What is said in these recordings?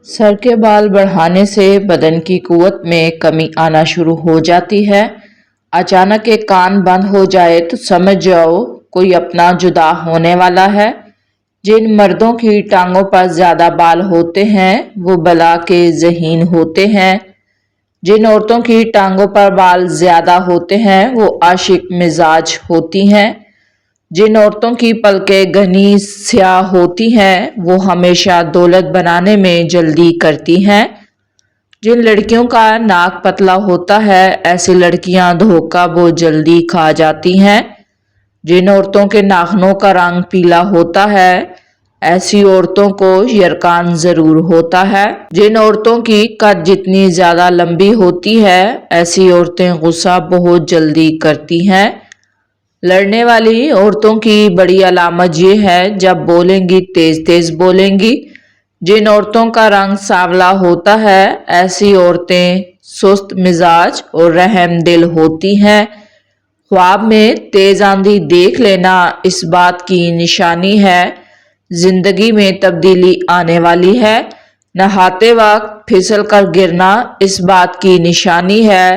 سر کے بال بڑھانے سے بدن کی قوت میں کمی آنا شروع ہو جاتی ہے۔ اچانک ایک کان بند ہو جائے تو سمجھ جاؤ کوئی اپنا جدا ہونے والا ہے۔ جن مردوں کی ٹانگوں پر زیادہ بال ہوتے ہیں وہ بلا کے ذہین ہوتے ہیں۔ جن عورتوں کی ٹانگوں پر بال زیادہ ہوتے ہیں وہ عاشق مزاج ہوتی ہیں۔ جن عورتوں کی پلکیں گھنی سیاہ ہوتی ہیں وہ ہمیشہ دولت بنانے میں جلدی کرتی ہیں۔ جن لڑکیوں کا ناک پتلا ہوتا ہے ایسی لڑکیاں دھوکہ بہت جلدی کھا جاتی ہیں۔ جن عورتوں کے ناخنوں کا رنگ پیلا ہوتا ہے ایسی عورتوں کو یرقان ضرور ہوتا ہے۔ جن عورتوں کی قد جتنی زیادہ لمبی ہوتی ہے ایسی عورتیں غصہ بہت جلدی کرتی ہیں۔ لڑنے والی عورتوں کی بڑی علامت یہ ہے جب بولیں گی تیز تیز بولیں گی۔ جن عورتوں کا رنگ سانولا ہوتا ہے ایسی عورتیں سست مزاج اور رحم دل ہوتی ہیں۔ خواب میں تیز آندھی دیکھ لینا اس بات کی نشانی ہے زندگی میں تبدیلی آنے والی ہے۔ نہاتے وقت پھسل کر گرنا اس بات کی نشانی ہے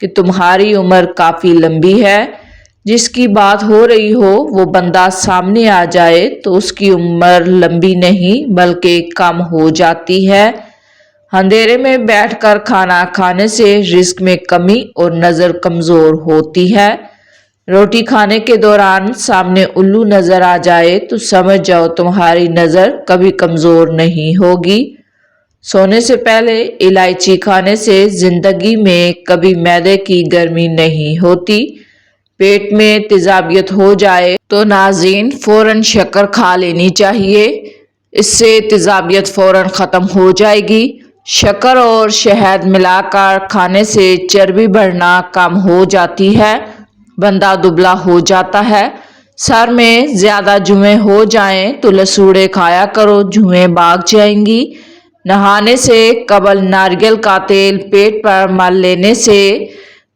کہ تمہاری عمر کافی لمبی ہے۔ جس کی بات ہو رہی ہو وہ بندہ سامنے آ جائے تو اس کی عمر لمبی نہیں بلکہ کم ہو جاتی ہے۔ اندھیرے میں بیٹھ کر کھانا کھانے سے رزق میں کمی اور نظر کمزور ہوتی ہے۔ روٹی کھانے کے دوران سامنے الو نظر آ جائے تو سمجھ جاؤ تمہاری نظر کبھی کمزور نہیں ہوگی۔ سونے سے پہلے الائچی کھانے سے زندگی میں کبھی معدے کی گرمی نہیں ہوتی۔ پیٹ میں تیزابیت ہو جائے تو ناظرین فوراً شکر کھا لینی چاہیے، اس سے تیزابیت فوراً ختم ہو جائے گی۔ شکر اور شہد ملا کر کھانے سے چربی بڑھنا کم ہو جاتی ہے، بندہ دبلا ہو جاتا ہے۔ سر میں زیادہ جوئیں ہو جائیں تو لسوڑے کھایا کرو، جوئیں بھاگ جائیں گی۔ نہانے سے قبل ناریل کا تیل پیٹ پر مل لینے سے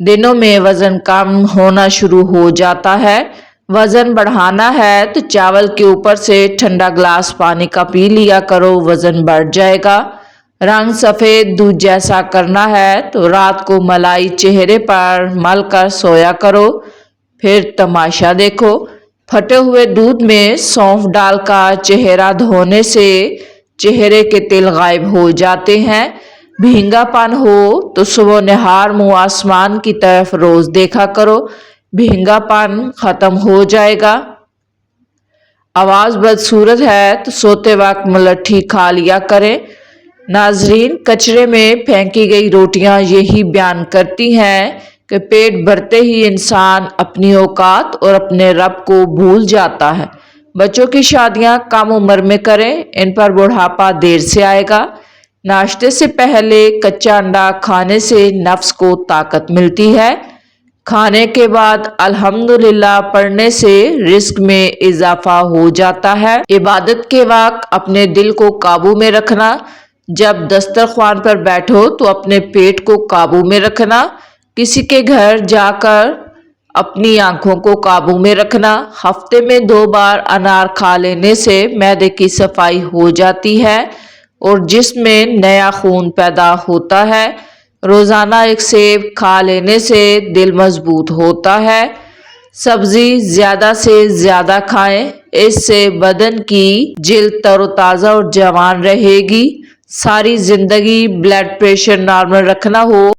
دنوں میں وزن کم ہونا شروع ہو جاتا ہے۔ وزن بڑھانا ہے تو چاول کے اوپر سے ٹھنڈا گلاس پانی کا پی لیا کرو، وزن بڑھ جائے گا۔ رنگ سفید دودھ جیسا کرنا ہے تو رات کو ملائی چہرے پر مل کر سویا کرو، پھر تماشا دیکھو۔ پھٹے ہوئے دودھ میں سونف ڈال کر چہرہ دھونے سے چہرے کے تل غائب ہو جاتے ہیں۔ بھینگا پن ہو تو صبح نہار منہ آسمان کی طرف روز دیکھا کرو، بھینگا پن ختم ہو جائے گا۔ آواز بدصورت ہے تو سوتے وقت ملٹھی کھا لیا کریں۔ ناظرین کچرے میں پھینکی گئی روٹیاں یہی بیان کرتی ہیں کہ پیٹ بھرتے ہی انسان اپنی اوقات اور اپنے رب کو بھول جاتا ہے۔ بچوں کی شادیاں کم عمر میں کریں، ان پر بڑھاپا دیر سے آئے گا۔ ناشتے سے پہلے کچا انڈا کھانے سے نفس کو طاقت ملتی ہے۔ کھانے کے بعد الحمدللہ پڑھنے سے رزق میں اضافہ ہو جاتا ہے۔ عبادت کے وقت اپنے دل کو قابو میں رکھنا، جب دسترخوان پر بیٹھو تو اپنے پیٹ کو قابو میں رکھنا، کسی کے گھر جا کر اپنی آنکھوں کو قابو میں رکھنا۔ ہفتے میں 2 بار انار کھا لینے سے معدے کی صفائی ہو جاتی ہے اور جسم میں نیا خون پیدا ہوتا ہے۔ روزانہ 1 سیب کھا لینے سے دل مضبوط ہوتا ہے۔ سبزی زیادہ سے زیادہ کھائیں، اس سے بدن کی جلد تر و تازہ اور جوان رہے گی۔ ساری زندگی بلڈ پریشر نارمل رکھنا ہو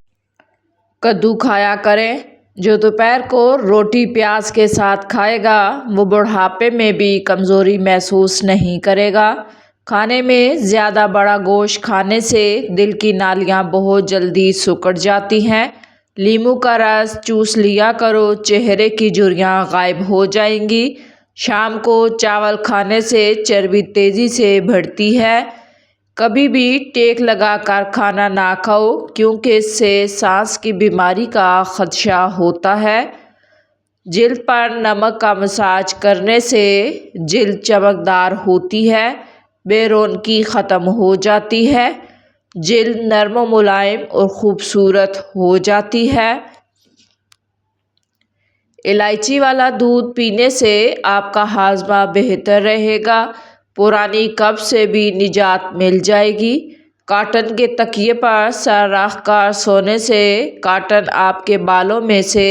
کدو کھایا کریں۔ جو دوپہر کو روٹی پیاز کے ساتھ کھائے گا وہ بڑھاپے میں بھی کمزوری محسوس نہیں کرے گا۔ کھانے میں زیادہ بڑا گوشت کھانے سے دل کی نالیاں بہت جلدی سکڑ جاتی ہیں۔ لیموں کا رس چوس لیا کرو، چہرے کی جھریاں غائب ہو جائیں گی۔ شام کو چاول کھانے سے چربی تیزی سے بڑھتی ہے۔ کبھی بھی ٹیک لگا کر کھانا نہ کھاؤ کیونکہ اس سے سانس کی بیماری کا خدشہ ہوتا ہے۔ جلد پر نمک کا مساج کرنے سے جلد چمکدار ہوتی ہے، بے رونقی ختم ہو جاتی ہے، جلد نرم و ملائم اور خوبصورت ہو جاتی ہے۔ الائچی والا دودھ پینے سے آپ کا ہاضمہ بہتر رہے گا، پرانی قبض سے بھی نجات مل جائے گی۔ کاٹن کے تکیے پر سر رکھ کر سونے سے کاٹن آپ کے بالوں میں سے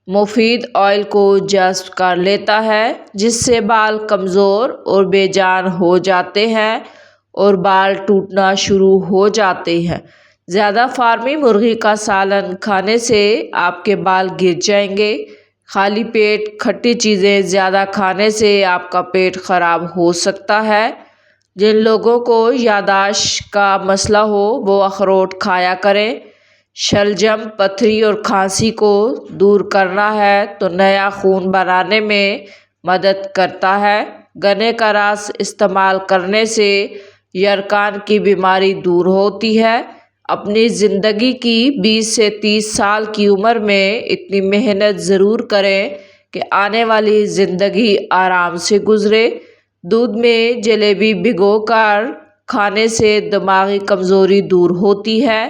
مفید آئل کو جذب کر لیتا ہے، جس سے بال کمزور اور بے جان ہو جاتے ہیں اور بال ٹوٹنا شروع ہو جاتے ہیں۔ زیادہ فارمی مرغی کا سالن کھانے سے آپ کے بال گر جائیں گے۔ خالی پیٹ کھٹی چیزیں زیادہ کھانے سے آپ کا پیٹ خراب ہو سکتا ہے۔ جن لوگوں کو یادداشت کا مسئلہ ہو وہ اخروٹ کھایا کریں۔ شلجم پتھری اور کھانسی کو دور کرنا ہے تو نیا خون بنانے میں مدد کرتا ہے۔ گنے کا رس استعمال کرنے سے یرقان کی بیماری دور ہوتی ہے۔ اپنی زندگی کی 20 سے 30 سال کی عمر میں اتنی محنت ضرور کریں کہ آنے والی زندگی آرام سے گزرے۔ دودھ میں جلیبی بھگو کر کھانے سے دماغی کمزوری دور ہوتی ہے۔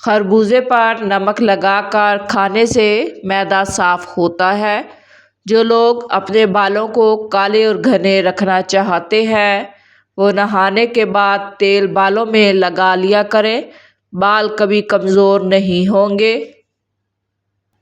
خربوزے پر نمک لگا کر کھانے سے معدہ صاف ہوتا ہے۔ جو لوگ اپنے بالوں کو کالے اور گھنے رکھنا چاہتے ہیں وہ نہانے کے بعد تیل بالوں میں لگا لیا کریں۔ بال کبھی کمزور نہیں ہوں گے۔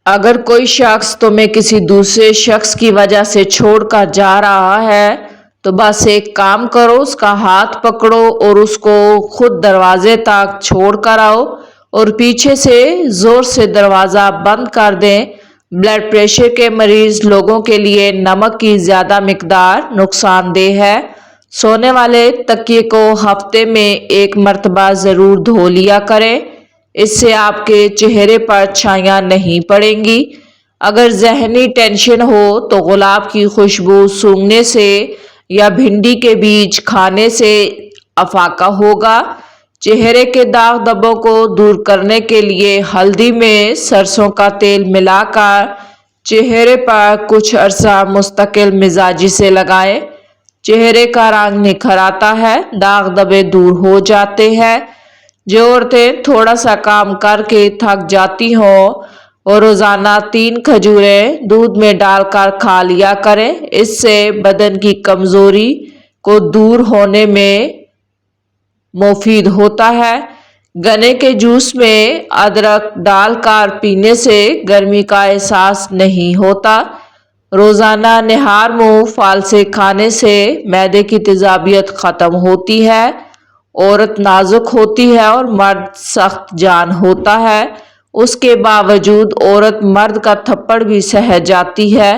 اگر کوئی شخص تمہیں کسی دوسرے شخص کی وجہ سے چھوڑ کر جا رہا ہے تو بس ایک کام کرو، اس کا ہاتھ پکڑو اور اس کو خود دروازے تک چھوڑ کر آؤ اور پیچھے سے زور سے دروازہ بند کر دیں۔ بلڈ پریشر کے مریض لوگوں کے لیے نمک کی زیادہ مقدار نقصان دہ ہے۔ سونے والے تکیے کو ہفتے میں 1 مرتبہ ضرور دھو لیا کریں، اس سے آپ کے چہرے پر چھائیاں نہیں پڑیں گی۔ اگر ذہنی ٹینشن ہو تو گلاب کی خوشبو سونگھنے سے یا بھنڈی کے بیج کھانے سے افاقہ ہوگا۔ چہرے کے داغ دھبوں کو دور کرنے کے لیے ہلدی میں سرسوں کا تیل ملا کر چہرے پر کچھ عرصہ مستقل مزاجی سے لگائیں۔ چہرے کا رنگ نکھر آتا ہے، داغ دھبے دور ہو جاتے ہیں۔ جو عورتیں تھوڑا سا کام کر کے تھک جاتی ہوں اور روزانہ 3 کھجوریں دودھ میں ڈال کر کھا لیا کریں، اس سے بدن کی کمزوری کو دور ہونے میں مفید ہوتا ہے۔ گنے کے جوس میں ادرک ڈال کر پینے سے گرمی کا احساس نہیں ہوتا۔ روزانہ نہار منہ پھال سے کھانے سے معدے کی تیزابیت ختم ہوتی ہے۔ عورت نازک ہوتی ہے اور مرد سخت جان ہوتا ہے، اس کے باوجود عورت مرد کا تھپڑ بھی سہ جاتی ہے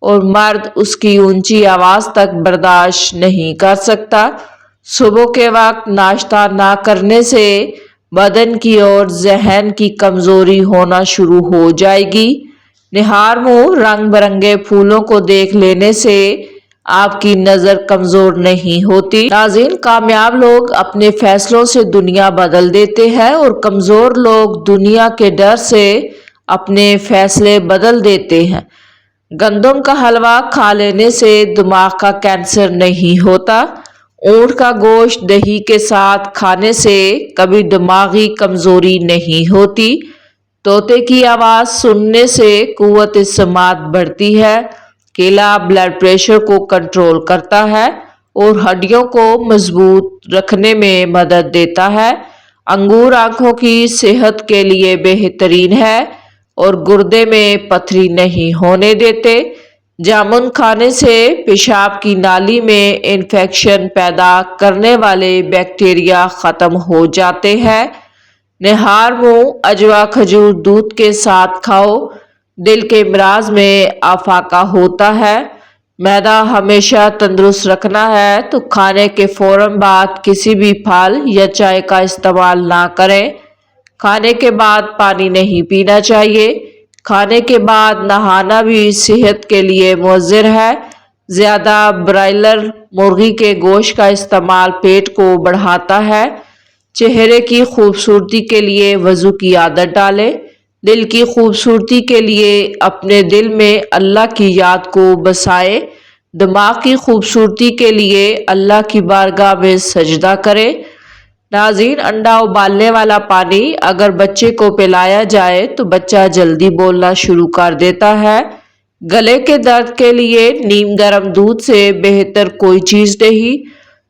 اور مرد اس کی اونچی آواز تک برداشت نہیں کر سکتا۔ صبح کے وقت ناشتہ نہ کرنے سے بدن کی اور ذہن کی کمزوری ہونا شروع ہو جائے گی۔ نہار منہ رنگ برنگے پھولوں کو دیکھ لینے سے آپ کی نظر کمزور نہیں ہوتی۔ ناظرین، کامیاب لوگ اپنے فیصلوں سے دنیا بدل دیتے ہیں اور کمزور لوگ دنیا کے ڈر سے اپنے فیصلے بدل دیتے ہیں۔ گندم کا حلوہ کھا لینے سے دماغ کا کینسر نہیں ہوتا۔ اونٹ کا گوشت دہی کے ساتھ کھانے سے کبھی دماغی کمزوری نہیں ہوتی۔ طوطے کی آواز سننے سے قوت سماعت بڑھتی ہے۔ کیلا بلڈ پریشر کو کنٹرول کرتا ہے اور ہڈیوں کو مضبوط رکھنے میں مدد دیتا ہے۔ انگور آنکھوں کی صحت کے لیے بہترین ہے اور گردے میں پتھری نہیں ہونے دیتے۔ جامن کھانے سے پیشاب کی نالی میں انفیکشن پیدا کرنے والے بیکٹیریا ختم ہو جاتے ہیں۔ نہار منہ اجوا کھجور دودھ کے ساتھ کھاؤ، دل کے امراض میں افاقہ ہوتا ہے۔ معدہ ہمیشہ تندرست رکھنا ہے تو کھانے کے فوراً بعد کسی بھی پھل یا چائے کا استعمال نہ کریں۔ کھانے کے بعد پانی نہیں پینا چاہیے۔ کھانے کے بعد نہانا بھی صحت کے لیے مضر ہے۔ زیادہ برائلر مرغی کے گوشت کا استعمال پیٹ کو بڑھاتا ہے۔ چہرے کی خوبصورتی کے لیے وضو کی عادت ڈالیں۔ دل کی خوبصورتی کے لیے اپنے دل میں اللہ کی یاد کو بسائیں۔ دماغ کی خوبصورتی کے لیے اللہ کی بارگاہ میں سجدہ کریں۔ ناظرین، انڈا ابالنے والا پانی اگر بچے کو پلایا جائے تو بچہ جلدی بولنا شروع کر دیتا ہے۔ گلے کے درد کے لیے نیم گرم دودھ سے بہتر کوئی چیز نہیں۔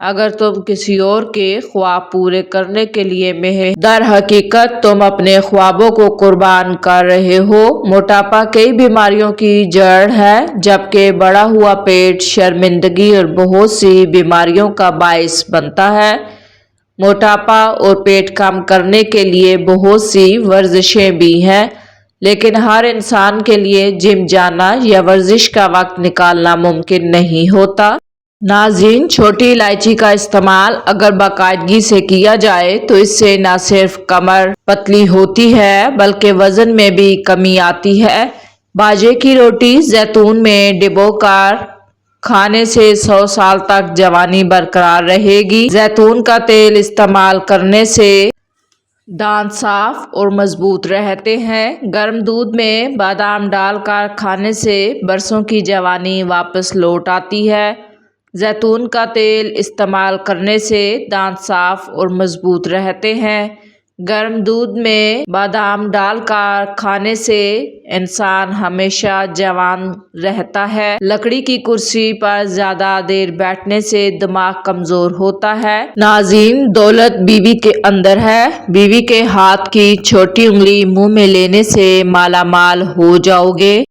اگر تم کسی اور کے خواب پورے کرنے کے لیے در حقیقت تم اپنے خوابوں کو قربان کر رہے ہو۔ موٹاپا کئی بیماریوں کی جڑ ہے، جبکہ بڑھا ہوا پیٹ شرمندگی اور بہت سی بیماریوں کا باعث بنتا ہے۔ موٹاپا اور پیٹ کم کرنے کے لیے بہت سی ورزشیں بھی ہیں، لیکن ہر انسان کے لیے جم جانا یا ورزش کا وقت نکالنا ممکن نہیں ہوتا۔ ناظرین، چھوٹی الائچی کا استعمال اگر باقاعدگی سے کیا جائے تو اس سے نہ صرف کمر پتلی ہوتی ہے بلکہ وزن میں بھی کمی آتی ہے۔ باجرے کی روٹی زیتون میں ڈبو کر کھانے سے 100 سال تک جوانی برقرار رہے گی۔ زیتون کا تیل استعمال کرنے سے دانت صاف اور مضبوط رہتے ہیں۔ گرم دودھ میں بادام ڈال کر کھانے سے برسوں کی جوانی واپس لوٹ آتی ہے۔ زیتون کا تیل استعمال کرنے سے دانت صاف اور مضبوط رہتے ہیں۔ گرم دودھ میں بادام ڈال کر کھانے سے انسان ہمیشہ جوان رہتا ہے۔ لکڑی کی کرسی پر زیادہ دیر بیٹھنے سے دماغ کمزور ہوتا ہے۔ ناظرین، دولت بیوی کے اندر ہے۔ بیوی کے ہاتھ کی چھوٹی انگلی منہ میں لینے سے مالا مال ہو جاؤ گے۔